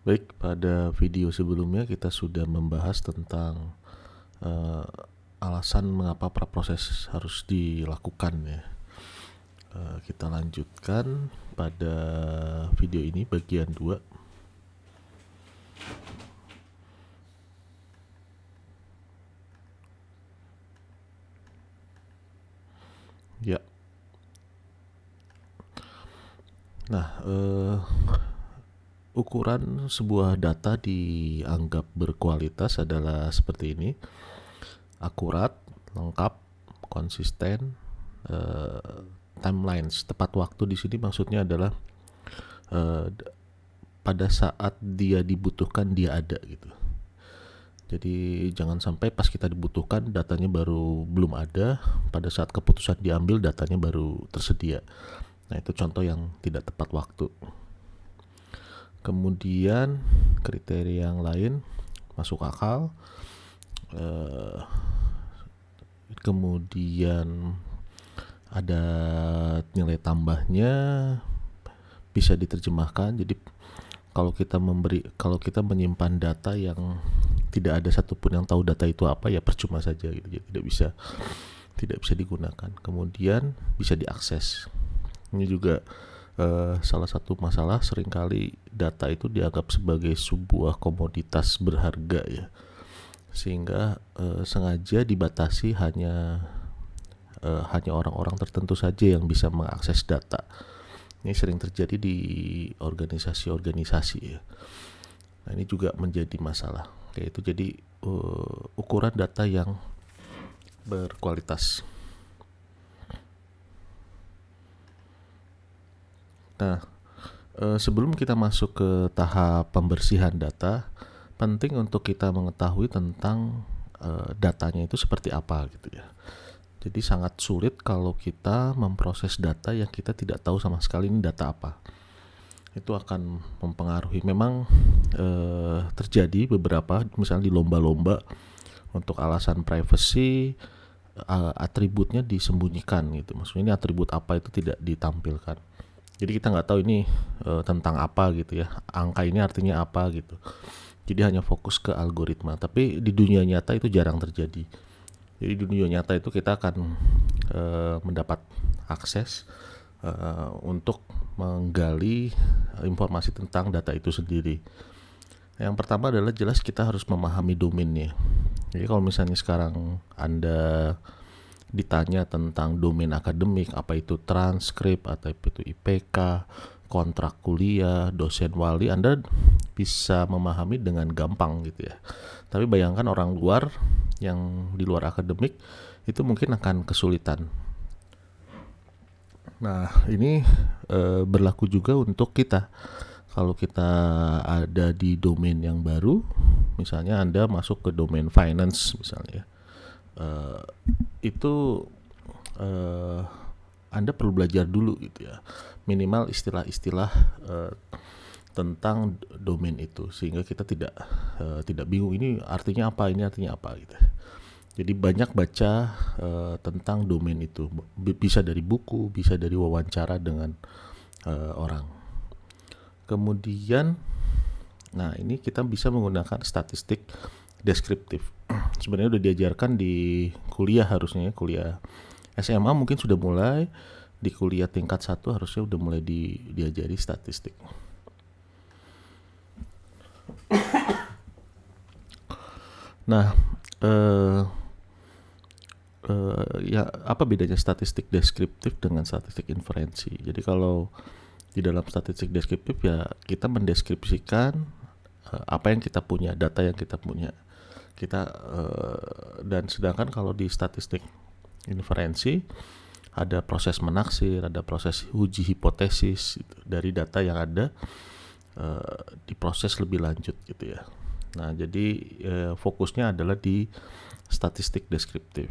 Baik, pada video sebelumnya kita sudah membahas tentang eh, alasan mengapa praproses harus dilakukan ya. Kita lanjutkan pada video ini bagian 2. Ya. Nah, ukuran sebuah data dianggap berkualitas adalah seperti ini: akurat, lengkap, konsisten, timelines, tepat waktu. Di sini maksudnya adalah pada saat dia dibutuhkan dia ada gitu. Jadi jangan sampai pas kita dibutuhkan datanya baru belum ada, pada saat keputusan diambil datanya baru tersedia. Nah, itu contoh yang tidak tepat waktu. Kemudian kriteria yang lain masuk akal, kemudian ada nilai tambahnya, bisa diterjemahkan. Jadi kalau kita menyimpan data yang tidak ada satupun yang tahu data itu apa, ya percuma saja gitu. Jadi tidak bisa digunakan. Kemudian bisa diakses. Ini juga salah satu masalah, seringkali data itu dianggap sebagai sebuah komoditas berharga ya, sehingga sengaja dibatasi hanya orang-orang tertentu saja yang bisa mengakses data. Ini sering terjadi di organisasi-organisasi ya. Nah, ini juga menjadi masalah. Kayak itu, jadi ukuran data yang berkualitas. Nah, sebelum kita masuk ke tahap pembersihan data, penting untuk kita mengetahui tentang datanya itu seperti apa gitu ya. Jadi sangat sulit kalau kita memproses data yang kita tidak tahu sama sekali ini data apa. Itu akan mempengaruhi. Memang terjadi beberapa, misalnya di lomba-lomba, untuk alasan privacy, atributnya disembunyikan gitu. Maksudnya ini atribut apa itu tidak ditampilkan. Jadi kita nggak tahu ini tentang apa gitu ya, angka ini artinya apa gitu. Jadi hanya fokus ke algoritma. Tapi di dunia nyata itu jarang terjadi. Jadi di dunia nyata itu kita akan mendapat akses untuk menggali informasi tentang data itu sendiri. Yang pertama adalah jelas kita harus memahami domainnya. Jadi kalau misalnya sekarang Anda ditanya tentang domain akademik, apa itu transkrip, atau itu IPK, kontrak kuliah, dosen wali, Anda bisa memahami dengan gampang gitu ya. Tapi bayangkan orang luar yang di luar akademik itu mungkin akan kesulitan. Nah, ini berlaku juga untuk kita. Kalau kita ada di domain yang baru, misalnya Anda masuk ke domain finance misalnya, itu Anda perlu belajar dulu gitu ya, minimal istilah-istilah tentang domain itu, sehingga kita tidak bingung ini artinya apa gitu. Jadi banyak baca tentang domain itu, bisa dari buku, bisa dari wawancara dengan orang. Kemudian, nah ini kita bisa menggunakan statistik deskriptif. Sebenarnya udah diajarkan di kuliah harusnya, kuliah SMA mungkin sudah mulai, di kuliah tingkat 1 harusnya udah mulai diajari statistik. Nah, ya apa bedanya statistik deskriptif dengan statistik inferensi? Jadi kalau di dalam statistik deskriptif ya kita mendeskripsikan apa yang kita punya, data yang kita punya. Dan sedangkan kalau di statistik inferensi ada proses menaksir, ada proses uji hipotesis gitu, dari data yang ada diproses lebih lanjut gitu ya. Nah, jadi fokusnya adalah di statistik deskriptif.